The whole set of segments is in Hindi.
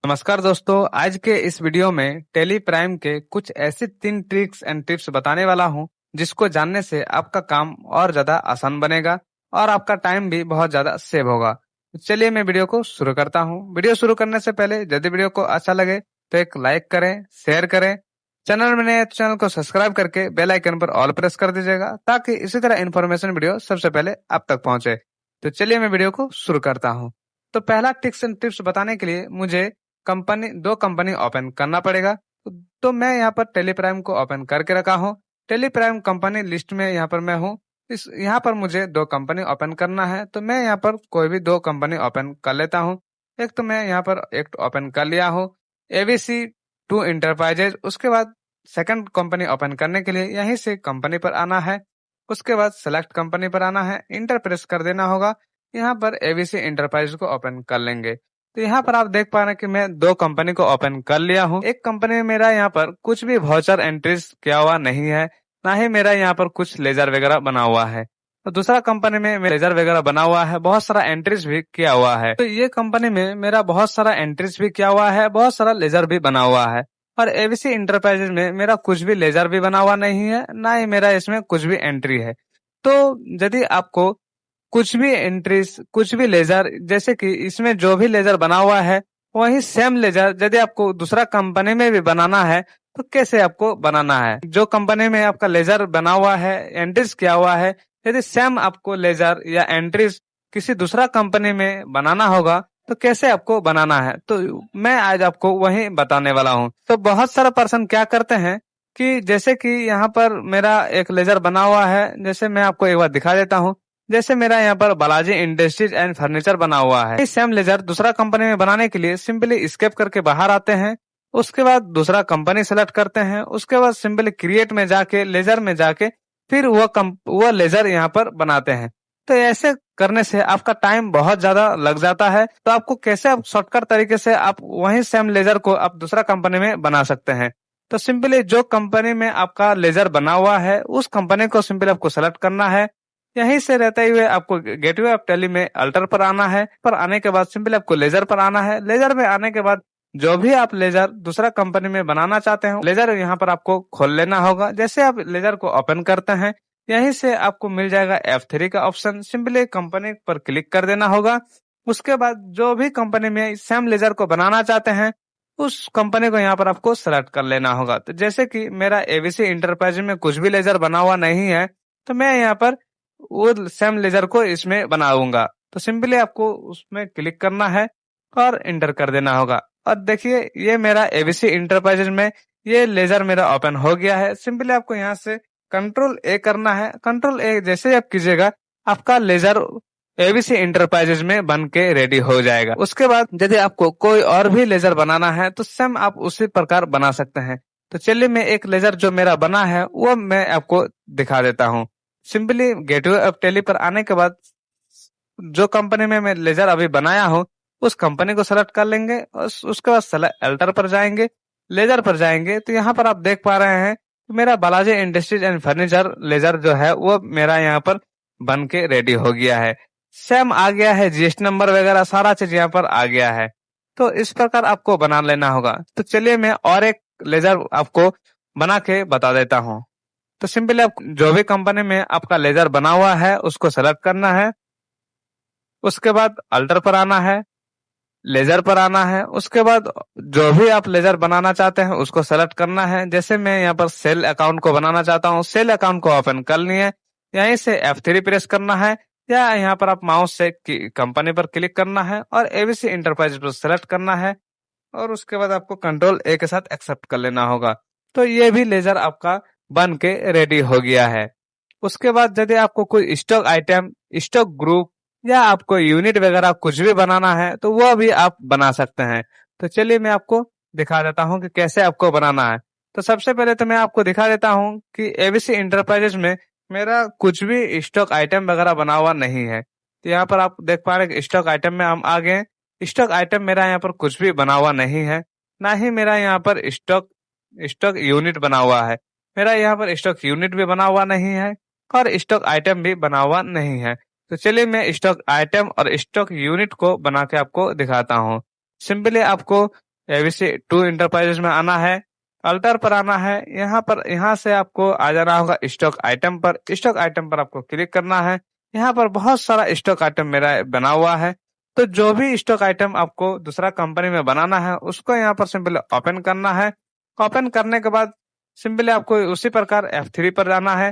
नमस्कार दोस्तों, आज के इस वीडियो में टेली प्राइम के कुछ ऐसी 3 ट्रिक्स एंड टिप्स बताने वाला हूं जिसको जानने से आपका काम और ज्यादा आसान बनेगा और आपका टाइम भी बहुत ज्यादा सेव होगा। तो चलिए मैं वीडियो को शुरू करता हूं। वीडियो शुरू करने से पहले यदि वीडियो को अच्छा लगे तो एक लाइक करें, शेयर करें। चैनल में नए हैं तो चैनल को सब्सक्राइब करके बेल आइकन पर ऑल प्रेस कर दीजिएगा ताकि इसी तरह इन्फॉर्मेशन वीडियो सबसे पहले आप तक पहुंचे। तो चलिए मैं वीडियो को शुरू करता हूँ। तो पहला टिप्स एंड टिप्स बताने के लिए मुझे दो कंपनी ओपन करना पड़ेगा। तो मैं यहाँ पर टेलीप्राइम को ओपन करके रखा हूँ। टेलीप्राइम कंपनी लिस्ट में यहाँ पर मैं हूँ। यहाँ पर मुझे दो कंपनी ओपन करना है, तो मैं यहाँ पर कोई भी दो कंपनी ओपन कर लेता हूँ। एक तो मैं यहाँ पर एक ओपन कर लिया हूँ, एबीसी टू इंटरप्राइजेज। उसके बाद सेकंड कंपनी ओपन करने के लिए यहीं से कंपनी पर आना है। उसके बाद सेलेक्ट कंपनी पर आना है, इंटर प्रेस कर देना होगा। यहाँ पर एबीसी इंटरप्राइज को ओपन कर लेंगे। तो यहाँ पर आप देख पा रहे हैं कि मैं दो कंपनी को ओपन कर लिया हूँ। एक कंपनी में मेरा यहाँ पर कुछ भी वाउचर एंट्रीज किया हुआ नहीं है, ना ही मेरा यहाँ पर कुछ लेजर वगैरह बना हुआ है। तो दूसरा कंपनी में लेजर वगैरह बना हुआ है, बहुत सारा एंट्रीज भी किया हुआ है। तो ये कंपनी में मेरा बहुत सारा एंट्रीज भी किया हुआ है, बहुत सारा लेजर भी बना हुआ है। और एबीसी इंटरप्राइजेज में मेरा कुछ भी लेजर भी बना हुआ नहीं है, ना ही मेरा इसमें कुछ भी एंट्री है। तो यदि आपको कुछ भी एंट्रीज, कुछ भी लेजर, जैसे कि इसमें जो भी लेजर बना हुआ है वही सेम लेजर यदि आपको दूसरा कंपनी में भी बनाना है तो कैसे आपको बनाना है। जो कंपनी में आपका लेजर बना हुआ है, एंट्रीज किया हुआ है, यदि सेम आपको लेजर या एंट्रीज किसी दूसरा कंपनी में बनाना होगा तो कैसे आपको बनाना है, तो मैं आज आपको वही बताने वाला हूँ। तो बहुत सारा पर्सन क्या करते हैं कि जैसे कि यहाँ पर मेरा एक लेजर बना हुआ है, जैसे मैं आपको एक बार दिखा देता हूँ। जैसे मेरा यहाँ पर बालाजी इंडस्ट्रीज एंड फर्नीचर बना हुआ है। इस सेम लेजर दूसरा कंपनी में बनाने के लिए सिंपली स्केप करके बाहर आते हैं। उसके बाद दूसरा कंपनी सेलेक्ट करते हैं। उसके बाद सिंपली क्रिएट में जाके, लेजर में जाके फिर वो लेजर यहाँ पर बनाते हैं। तो ऐसे करने से आपका टाइम बहुत ज्यादा लग जाता है। तो आपको कैसे आप शॉर्टकट तरीके से आप वही सेम लेजर को आप दूसरा कंपनी में बना सकते हैं। तो सिंपली जो कंपनी में आपका लेजर बना हुआ है उस कंपनी को सिंपली आपको सेलेक्ट करना है। यहीं से रहते हुए आपको गेटवे ऑफ टेली में अल्टर पर आना है। पर आने के बाद सिंपली आपको लेजर पर आना है। लेजर में आने के बाद जो भी आप लेजर दूसरा कंपनी में बनाना चाहते हैं लेजर यहाँ पर आपको खोल लेना होगा। जैसे आप लेजर को ओपन करते हैं यहीं से आपको मिल जाएगा F3 का ऑप्शन। सिंपली कंपनी पर क्लिक कर देना होगा। उसके बाद जो भी कंपनी में सेम लेजर को बनाना चाहते हैं उस कंपनी को यहाँ पर आपको सेलेक्ट कर लेना होगा। तो जैसे कि मेरा एबीसी इंटरप्राइज में कुछ भी लेजर बना हुआ नहीं है, तो मैं यहाँ पर वो सेम लेजर को इसमें बनाऊंगा। तो सिंपली आपको उसमें क्लिक करना है और इंटर कर देना होगा। और देखिए ये मेरा एबीसी इंटरप्राइजेज में ये लेजर मेरा ओपन हो गया है। सिंपली आपको यहाँ से कंट्रोल ए करना है। कंट्रोल ए जैसे आप कीजिएगा आपका लेजर एबीसी इंटरप्राइजेज में बन के रेडी हो जाएगा। उसके बाद यदि आपको कोई और भी लेजर बनाना है तो सेम आप उसी प्रकार बना सकते हैं। तो चलिए मैं एक लेजर जो मेरा बना है वो मैं आपको दिखा देता हूँ। सिंपली गेटवे ऑफ टेली पर आने के बाद जो कंपनी में मैं लेजर अभी बनाया हूँ उस कंपनी को सेलेक्ट कर लेंगे और उसके बाद अल्टर पर जाएंगे, लेजर पर जाएंगे। तो यहाँ पर आप देख पा रहे हैं मेरा Balaji Industries and furniture ledger जो है वो मेरा यहाँ पर बन के रेडी हो गया है। सेम आ गया है, जीएसटी नंबर वगैरह सारा चीज यहाँ पर आ गया है। तो इस प्रकार आपको बना लेना होगा। तो चलिए मैं और एक लेजर आपको बना के बता देता हूँ। तो सिंपली आप जो भी कंपनी में आपका लेजर बना हुआ है उसको सेलेक्ट करना है। उसके बाद अल्टर पर आना है, लेजर पर आना है। उसके बाद जो भी आप लेजर बनाना चाहते हैं उसको सेलेक्ट करना है। जैसे मैं यहाँ पर सेल अकाउंट को बनाना चाहता हूँ, सेल अकाउंट को ओपन कर लिए। यहीं से F3 प्रेस करना है या यहाँ पर आप माउस से कंपनी पर क्लिक करना है और एबीसी इंटरप्राइज पर सेलेक्ट करना है और उसके बाद आपको कंट्रोल ए के साथ एक्सेप्ट कर लेना होगा। तो ये भी लेजर आपका बन के रेडी हो गया है। उसके बाद यदि आपको कोई स्टॉक आइटम, स्टॉक ग्रुप या आपको यूनिट वगैरह कुछ भी बनाना है तो वह भी आप बना सकते हैं। तो चलिए मैं आपको दिखा देता हूँ कि कैसे आपको बनाना है। तो सबसे पहले तो मैं आपको दिखा देता हूँ कि एबीसी इंटरप्राइजेज में मेरा कुछ भी स्टॉक आइटम वगैरह बना हुआ नहीं है। तो यहाँ पर आप देख पा रहे हैं स्टॉक आइटम में हम आ गए। स्टॉक आइटम मेरा यहाँ पर कुछ भी बना हुआ नहीं है, ना ही मेरा यहाँ पर स्टॉक स्टॉक यूनिट बना हुआ है। मेरा यहाँ पर स्टॉक यूनिट भी बना हुआ नहीं है और स्टॉक आइटम भी बना हुआ नहीं है। तो चलिए मैं स्टॉक आइटम और स्टॉक यूनिट को बना के आपको दिखाता हूँ। सिंपली आपको एबीसी टू इंटरप्राइजेज में आना है, अल्टर पर आना है। यहाँ से आपको आ जाना होगा स्टॉक आइटम पर। स्टॉक आइटम पर आपको क्लिक करना है। यहाँ पर बहुत सारा स्टॉक आइटम मेरा बना हुआ है, तो जो भी स्टॉक आइटम आपको दूसरा कंपनी में बनाना है उसको यहाँ पर सिंपली ओपन करना है। ओपन करने के बाद सिंपली आपको उसी प्रकार F3 पर जाना है।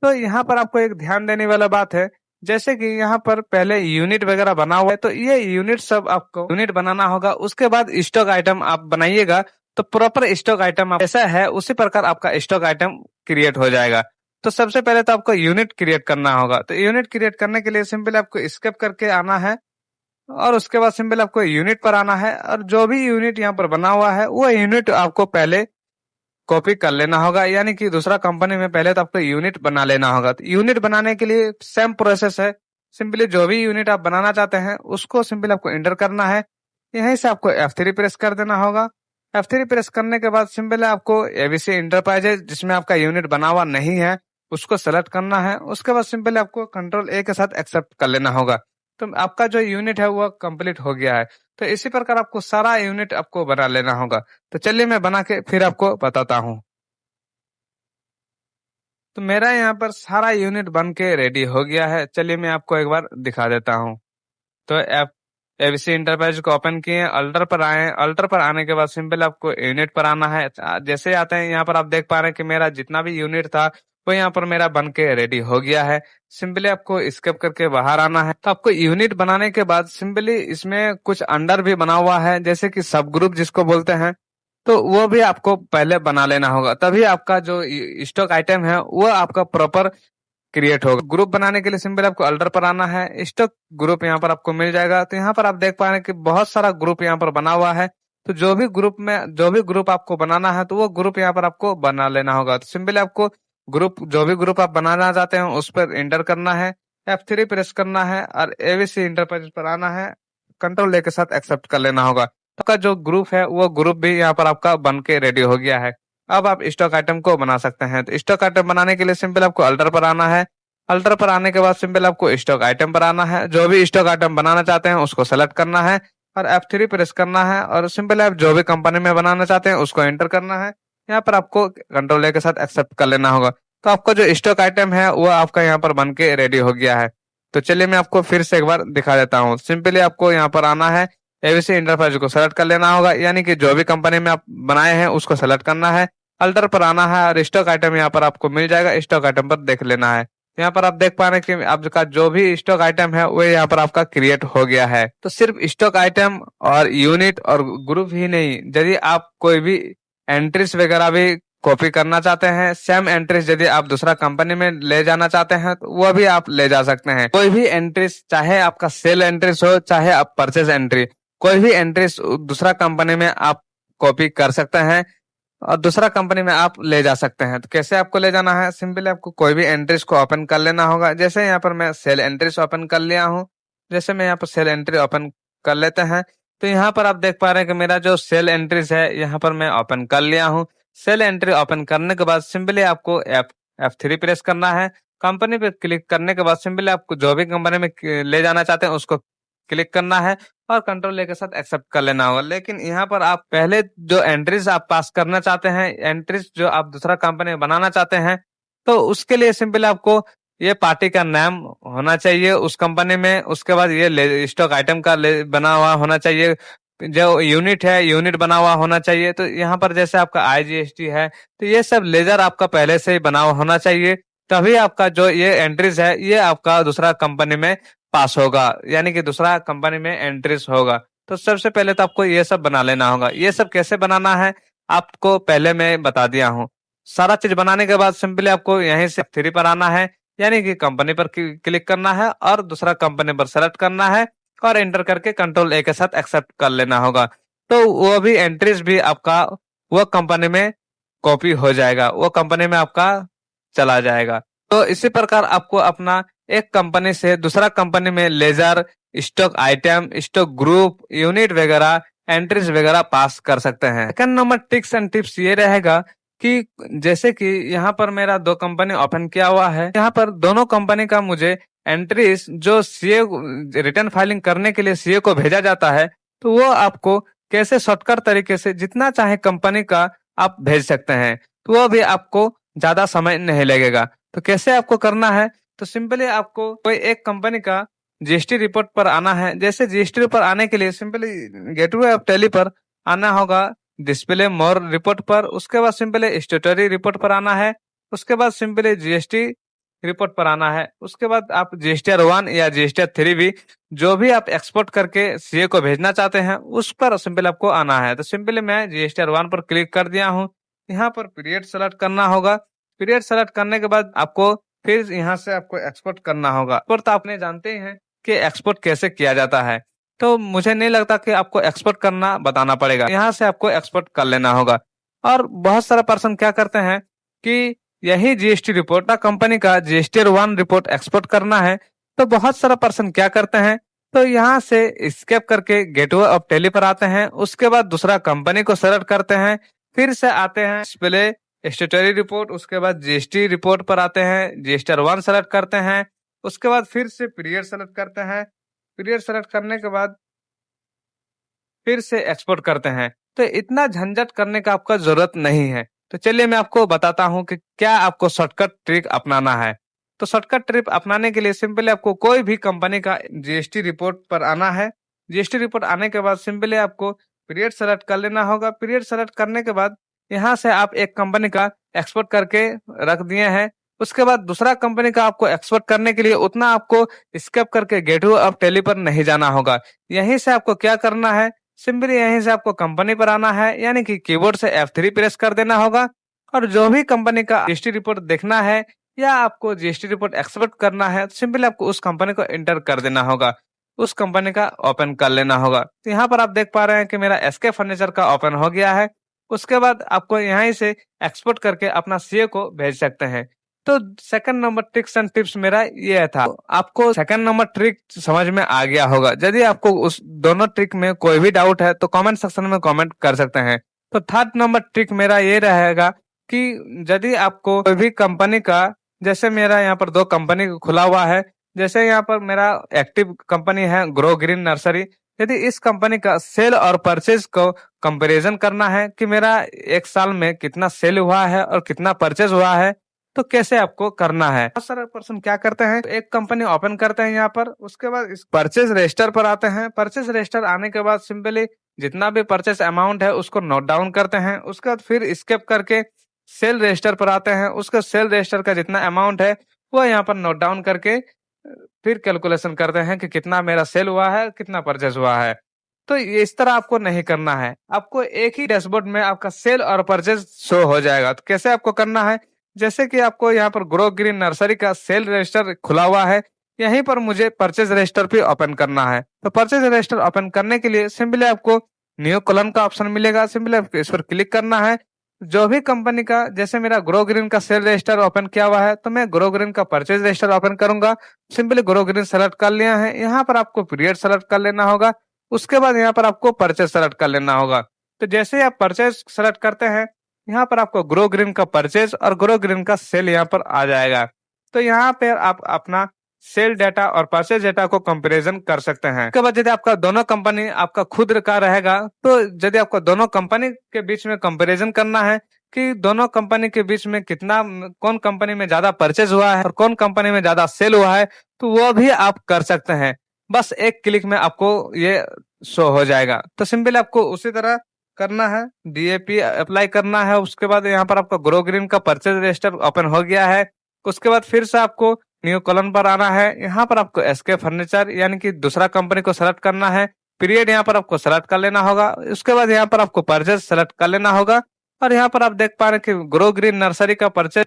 तो यहाँ पर आपको एक ध्यान देने वाला बात है, जैसे कि यहाँ पर पहले यूनिट वगैरह बना हुआ है, तो ये यूनिट सब आपको यूनिट बनाना होगा। उसके बाद स्टॉक आइटम आप बनाइएगा तो प्रॉपर स्टॉक आइटम ऐसा है उसी प्रकार आपका स्टॉक आइटम क्रिएट हो जाएगा। तो सबसे पहले तो आपको यूनिट क्रिएट करना होगा। तो यूनिट क्रिएट करने के लिए सिंपली आपको स्किप करके आना है और उसके बाद सिंपल आपको यूनिट पर आना है, और जो भी यूनिट यहाँ पर बना हुआ है वो यूनिट आपको पहले कॉपी कर लेना होगा। यानी कि दूसरा कंपनी में पहले तो आपको यूनिट बना लेना होगा। तो यूनिट बनाने के लिए सेम प्रोसेस है, सिंपली जो भी यूनिट आप बनाना चाहते हैं उसको सिंपली आपको एंटर करना है। यहीं से आपको F3 प्रेस कर देना होगा। F3 प्रेस करने के बाद सिंपल आपको एबीसी इंटरप्राइजेज जिसमें आपका यूनिट बना हुआ नहीं है उसको सेलेक्ट करना है। उसके बाद सिंपली आपको Ctrl A के साथ एक्सेप्ट कर लेना होगा। तो आपका जो यूनिट है वो कंप्लीट हो गया है। तो इसी प्रकार आपको सारा यूनिट आपको बना लेना होगा। तो चलिए मैं बना के फिर आपको बताता हूँ। तो मेरा यहाँ पर सारा यूनिट बन के रेडी हो गया है। चलिए मैं आपको एक बार दिखा देता हूँ। तो एबीसी इंटरप्राइज को ओपन किए, अल्टर पर आए। अल्टर पर आने के बाद सिंपल आपको यूनिट पर आना है। जैसे आते हैं यहाँ पर आप देख पा रहे हैं कि मेरा जितना भी यूनिट था वो यहाँ पर मेरा बन के रेडी हो गया है। सिंपली आपको स्किप करके बाहर आना है। तो आपको यूनिट बनाने के बाद सिंपली इसमें कुछ अंडर भी बना हुआ है, जैसे कि सब ग्रुप जिसको बोलते हैं, तो वो भी आपको पहले बना लेना होगा। तभी आपका जो स्टॉक आइटम है वो आपका प्रॉपर क्रिएट होगा। ग्रुप बनाने के लिए सिंपल आपको अल्टर पर आना है। स्टॉक ग्रुप यहाँ पर आपको मिल जाएगा। तो यहाँ पर आप देख पा रहे हैं कि बहुत सारा ग्रुप यहाँ पर बना हुआ है। तो जो भी ग्रुप आपको बनाना है तो वो ग्रुप यहाँ पर आपको बना लेना होगा। तो सिंपली आपको जो भी ग्रुप आप बनाना चाहते हैं उस पर एंटर करना है, F3 प्रेस करना है और एबीसी इंटरप्राइज पर आना है। Ctrl A के साथ एक्सेप्ट कर लेना होगा। तो आपका जो ग्रुप है वो ग्रुप भी यहाँ पर आपका बन के रेडी हो गया है। अब आप स्टॉक आइटम को बना सकते हैं। तो स्टॉक आइटम बनाने के लिए सिंपल आपको अल्टर पर आना है। अल्टर पर आने के बाद सिंपल आपको स्टॉक आइटम पर आना है। जो भी स्टॉक आइटम बनाना चाहते हैं उसको सेलेक्ट करना है और F3 प्रेस करना है, और सिंपल आप जो भी कंपनी में बनाना चाहते हैं उसको एंटर करना है। यहाँ पर आपको Ctrl A के साथ एक्सेप्ट कर लेना होगा। तो आपका जो स्टॉक आइटम है वो आपका यहाँ पर बन के रेडी हो गया है। तो चलिए मैं आपको फिर से एक बार दिखा देता हूँ। सिंपली आपको यहाँ पर आना है, एबीसी इंटरप्राइज को सेलेक्ट कर लेना होगा, यानी कि जो भी कंपनी में आप बनाए हैं उसको सेलेक्ट करना है। अल्टर पर आना है और स्टॉक आइटम यहाँ पर आपको मिल जाएगा। स्टॉक आइटम पर देख लेना है। यहाँ पर आप देख पा रहे हैं कि आपका जो भी स्टॉक आइटम है वो यहाँ पर आपका क्रिएट हो गया है। तो सिर्फ स्टॉक आइटम और यूनिट और ग्रुप ही नहीं, यदि आप कोई भी एंट्रीज वगैरह भी कॉपी करना चाहते हैं, सेम एंट्रीज यदि आप दूसरा कंपनी में ले जाना चाहते हैं तो वो भी आप ले जा सकते हैं। कोई भी एंट्रीज, चाहे आपका सेल एंट्रीज हो चाहे आप परचेज एंट्री, कोई भी एंट्रीज दूसरा कंपनी में आप कॉपी कर सकते हैं और दूसरा कंपनी में आप ले जा सकते हैं। तो कैसे आपको ले जाना है, सिंपली आपको कोई भी एंट्रीज को ओपन कर लेना होगा। जैसे यहाँ पर मैं सेल एंट्रीज ओपन कर लिया हूँ। जैसे मैं यहाँ पर सेल एंट्री ओपन कर लेते हैं तो यहाँ पर आप देख पा रहे हैं कि मेरा जो सेल एंट्रीज है यहाँ पर मैं ओपन कर लिया हूँ। सेल एंट्री ओपन करने के बाद सिंपली आपको F3 प्रेस करना है। कंपनी पे क्लिक करने के बाद सिंपली आपको जो भी कंपनी में ले जाना चाहते हैं उसको क्लिक करना है और Ctrl A के साथ एक्सेप्ट कर लेना होगा। लेकिन यहाँ पर आप पहले जो एंट्रीज आप पास करना चाहते हैं, एंट्रीज जो आप दूसरा कंपनी में बनाना चाहते हैं, तो उसके लिए सिंपल आपको ये पार्टी का नाम होना चाहिए उस कंपनी में। उसके बाद ये स्टॉक आइटम का बना हुआ होना चाहिए। जो यूनिट है यूनिट बना हुआ होना चाहिए। तो यहाँ पर जैसे आपका IGST है तो ये सब लेजर आपका पहले से ही बना हुआ होना चाहिए, तभी आपका जो ये एंट्रीज है ये आपका दूसरा कंपनी में पास होगा, यानी कि दूसरा कंपनी में एंट्रीज होगा। तो सबसे पहले तो आपको ये सब बना लेना होगा। ये सब कैसे बनाना है आपको पहले मैं बता दिया हूँ। सारा चीज बनाने के बाद सिंपली आपको यहीं से F3 पर आना है, यानी कि कंपनी पर क्लिक करना है और दूसरा कंपनी पर सेलेक्ट करना है और एंटर करके Ctrl A के साथ एक्सेप्ट कर लेना होगा। तो वो भी एंट्रीज भी आपका वो कंपनी में कॉपी हो जाएगा, वो कंपनी में आपका चला जाएगा। तो इसी प्रकार आपको अपना एक कंपनी से दूसरा कंपनी में ledger, stock item, stock group, unit वगैरह, एंट्रीज वगैरह पास कर सकते हैं। Second number tricks and tips ये रहेगा कि जैसे कि यहाँ पर मेरा 2 कंपनी ओपन किया हुआ है। यहाँ पर दोनों कंपनी का मुझे एंट्रीज जो सीए रिटर्न फाइलिंग करने के लिए सीए को भेजा जाता है, तो वो आपको कैसे शॉर्टकट तरीके से जितना चाहे कंपनी का आप भेज सकते हैं, तो वो भी आपको ज्यादा समय नहीं लगेगा। तो कैसे आपको करना है, तो सिंपली आपको कोई एक कंपनी का जीएसटी रिपोर्ट पर आना है। जैसे जीएसटी पर आने के लिए सिंपली गेटवे ऑफ टैली पर आना होगा, डिस्प्ले मोर रिपोर्ट पर, उसके बाद सिंपली स्टेटरी रिपोर्ट पर आना है, उसके बाद सिंपली जीएसटी रिपोर्ट पर आना है। उसके बाद आप जीएसटीआर 1 या जीएसटीआर 3 भी जो भी आप एक्सपोर्ट करके सीए को भेजना चाहते हैं उस पर सिंपल आपको आना है। तो सिंपली मैं जीएसटीआर 1 पर क्लिक कर दिया हूँ। यहाँ पर पीरियड सेलेक्ट करना होगा। पीरियड सेलेक्ट करने के बाद आपको फिर यहाँ से आपको एक्सपोर्ट करना होगा। पर तो आपने जानते ही हैं कि एक्सपोर्ट कैसे किया जाता है, तो मुझे नहीं लगता कि आपको एक्सपोर्ट करना बताना पड़ेगा। यहाँ से आपको एक्सपोर्ट कर लेना होगा। और बहुत सारा पर्सन क्या करते हैं कि यही जीएसटी रिपोर्ट कंपनी का जीएसटीआर 1 रिपोर्ट एक्सपोर्ट करना है, तो बहुत सारा पर्सन क्या करते हैं, तो यहाँ से स्केप करके गेटवे ऑफ टैली पर आते हैं। उसके बाद दूसरा कंपनी को सेलेक्ट करते हैं, फिर से आते हैं पहले स्टेटरी रिपोर्ट, उसके बाद जीएसटी रिपोर्ट पर आते हैं, जीएसटीआर 1 सेलेक्ट करते हैं, उसके बाद फिर से पीरियड सेलेक्ट करते हैं। पीरियड सेलेक्ट करने के बाद फिर से एक्सपोर्ट करते हैं। तो इतना झंझट करने का आपका जरूरत नहीं है। तो चलिए मैं आपको बताता हूं कि क्या आपको शॉर्टकट ट्रिक अपनाना है। तो शॉर्टकट ट्रिक अपनाने के लिए सिंपली आपको कोई भी कंपनी का जीएसटी रिपोर्ट पर आना है। जीएसटी रिपोर्ट आने के बाद सिंपली आपको पीरियड सेलेक्ट कर लेना होगा। पीरियड सेलेक्ट करने के बाद यहाँ से आप एक कंपनी का एक्सपोर्ट करके रख दिए हैं। उसके बाद दूसरा कंपनी का आपको एक्सपोर्ट करने के लिए उतना आपको स्केप करके गेटवे ऑफ टैली पर नहीं जाना होगा। यहीं से आपको क्या करना है, सिंपली यहीं से आपको कंपनी पर आना है, यानी कि कीबोर्ड से F3 प्रेस कर देना होगा। और जो भी कंपनी का जीएसटी रिपोर्ट देखना है या आपको जीएसटी रिपोर्ट एक्सपोर्ट करना है, तो सिंपली आपको उस कंपनी को एंटर कर देना होगा, उस कंपनी का ओपन कर लेना होगा। तो यहाँ पर आप देख पा रहे हैं कि मेरा एसके फर्नीचर का ओपन हो गया है। उसके बाद आपको यहीं से एक्सपोर्ट करके अपना सीए को भेज सकते हैं। तो second number tricks and tips मेरा ये था। आपको सेकंड नंबर ट्रिक समझ में आ गया होगा। यदि आपको उस दोनों ट्रिक में कोई भी डाउट है तो कमेंट सेक्शन में कमेंट कर सकते हैं। तो थर्ड नंबर ट्रिक मेरा ये रहेगा कि यदि आपको कोई भी कंपनी का, जैसे मेरा यहाँ पर 2 कंपनी खुला हुआ है, जैसे यहाँ पर मेरा एक्टिव कंपनी है ग्रो ग्रीन नर्सरी। यदि इस कंपनी का सेल और परचेज को कंपैरिजन करना है कि मेरा एक साल में कितना सेल हुआ है और कितना परचेज हुआ है, तो कैसे आपको करना है। बहुत सारे पर्सन क्या करते हैं, एक कंपनी ओपन करते हैं यहाँ पर, उसके बाद इस परचेज रजिस्टर पर आते हैं। परचेज रजिस्टर आने के बाद सिंपली जितना भी परचेज अमाउंट है उसको नोट डाउन करते हैं। उसके बाद फिर स्केप करके सेल रजिस्टर पर आते हैं। उसका सेल रजिस्टर का जितना अमाउंट है वो यहाँ पर नोट डाउन करके फिर कैलकुलेशन करते हैं कि कितना मेरा सेल हुआ है, कितना परचेज हुआ है। तो इस तरह आपको नहीं करना है। आपको एक ही डैशबोर्ड में आपका सेल और परचेज शो हो जाएगा। तो कैसे आपको करना है, जैसे कि आपको यहाँ पर ग्रो ग्रीन नर्सरी का सेल रजिस्टर खुला हुआ है, यहीं पर मुझे परचेज रजिस्टर भी ओपन करना है। तो परचेज रजिस्टर ओपन करने के लिए सिंपली आपको न्यू कॉलम का ऑप्शन मिलेगा, सिंपली आपको इस पर क्लिक करना है। जो भी कंपनी का, जैसे मेरा ग्रो ग्रीन का सेल रजिस्टर ओपन किया हुआ है तो मैं ग्रो ग्रीन का परचेज रजिस्टर ओपन करूंगा। सिंपली ग्रो ग्रीन सेलेक्ट कर लिया है। यहाँ पर आपको पीरियड सेलेक्ट कर लेना होगा। उसके बाद यहाँ पर आपको परचेज सेलेक्ट कर लेना होगा। तो जैसे आप परचेज सेलेक्ट करते हैं, यहाँ पर आपको ग्रो ग्रीन का परचेज और ग्रो ग्रीन का सेल यहाँ पर आ जाएगा। तो यहाँ पे आप अपना सेल डाटा और परचेज डाटा को कंपैरिजन कर सकते हैं। उसके बाद यदि आपका दोनों कंपनी आपका खुद का रहेगा, तो यदि आपको दोनों कंपनी के बीच में कंपैरिजन करना है कि दोनों कंपनी के बीच में कितना, कौन कंपनी में ज्यादा परचेज हुआ है और कौन कंपनी में ज्यादा सेल हुआ है, तो वो भी आप कर सकते हैं। बस एक क्लिक में आपको ये शो हो जाएगा। तो सिंपल आपको उसी तरह करना है, डीएपी अप्लाई करना है। उसके बाद यहाँ पर आपका ग्रो ग्रीन का परचेज रजिस्टर ओपन हो गया है। उसके बाद फिर से आपको न्यू कॉलम पर आना है। यहाँ पर आपको एसके फर्नीचर यानी कि दूसरा कंपनी को सेलेक्ट करना है। पीरियड यहाँ पर आपको सेलेक्ट कर लेना होगा। उसके बाद यहाँ पर आपको परचेज सेलेक्ट कर लेना होगा। और यहाँ पर आप देख पा रहे हैं कि ग्रो ग्रीन नर्सरी का परचेज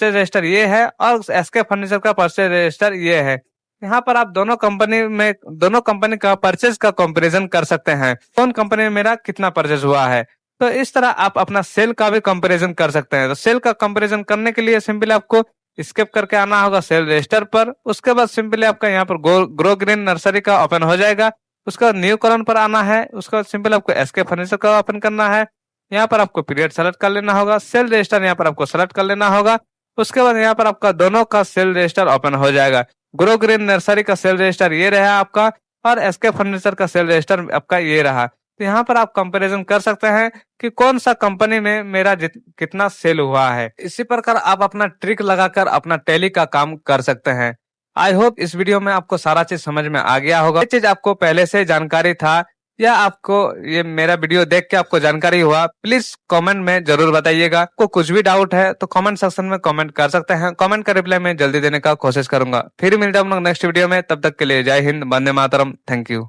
रजिस्टर ये है और एसके फर्नीचर का परचेज रजिस्टर ये है। यहाँ पर आप दोनों कंपनी का परचेज का कंपैरिजन कर सकते हैं, कौन कंपनी में मेरा कितना परचेज हुआ है। तो इस तरह आप अपना सेल का भी कंपैरिजन कर सकते हैं। तो सेल का कंपैरिजन करने के लिए सिंपली आपको स्किप करके आना होगा सेल रजिस्टर पर। उसके बाद सिंपली आपका यहाँ पर ग्रो ग्रीन नर्सरी का ओपन हो जाएगा। उसके बाद न्यू कॉलम पर आना है। उसके बाद सिंपल आपको एसके फर्नीचर का ओपन करना है। यहाँ पर आपको पीरियड सेलेक्ट कर लेना होगा। सेल रजिस्टर यहाँ पर आपको सेलेक्ट कर लेना होगा। उसके बाद यहाँ पर आपका दोनों का सेल रजिस्टर ओपन हो जाएगा। ग्रो ग्रीन नर्सरी का सेल रजिस्टर ये रहा आपका और एसके फर्नीचर का सेल रजिस्टर आपका ये रहा। तो यहाँ पर आप कंपैरिजन कर सकते हैं कि कौन सा कंपनी में मेरा कितना सेल हुआ है। इसी प्रकार आप अपना ट्रिक लगाकर अपना टैली का काम कर सकते हैं। आई होप इस वीडियो में आपको सारा चीज समझ में आ गया होगा। ये चीज आपको पहले से जानकारी था या आपको ये मेरा वीडियो देख के आपको जानकारी हुआ, प्लीज कमेंट में जरूर बताइएगा। आपको कुछ भी डाउट है तो कमेंट सेक्शन में कमेंट कर सकते हैं। कमेंट का रिप्लाई मैं जल्दी देने का कोशिश करूंगा। फिर मिलते हैं हम लोग नेक्स्ट वीडियो में, तब तक के लिए जय हिंद, वंदे मातरम, थैंक यू।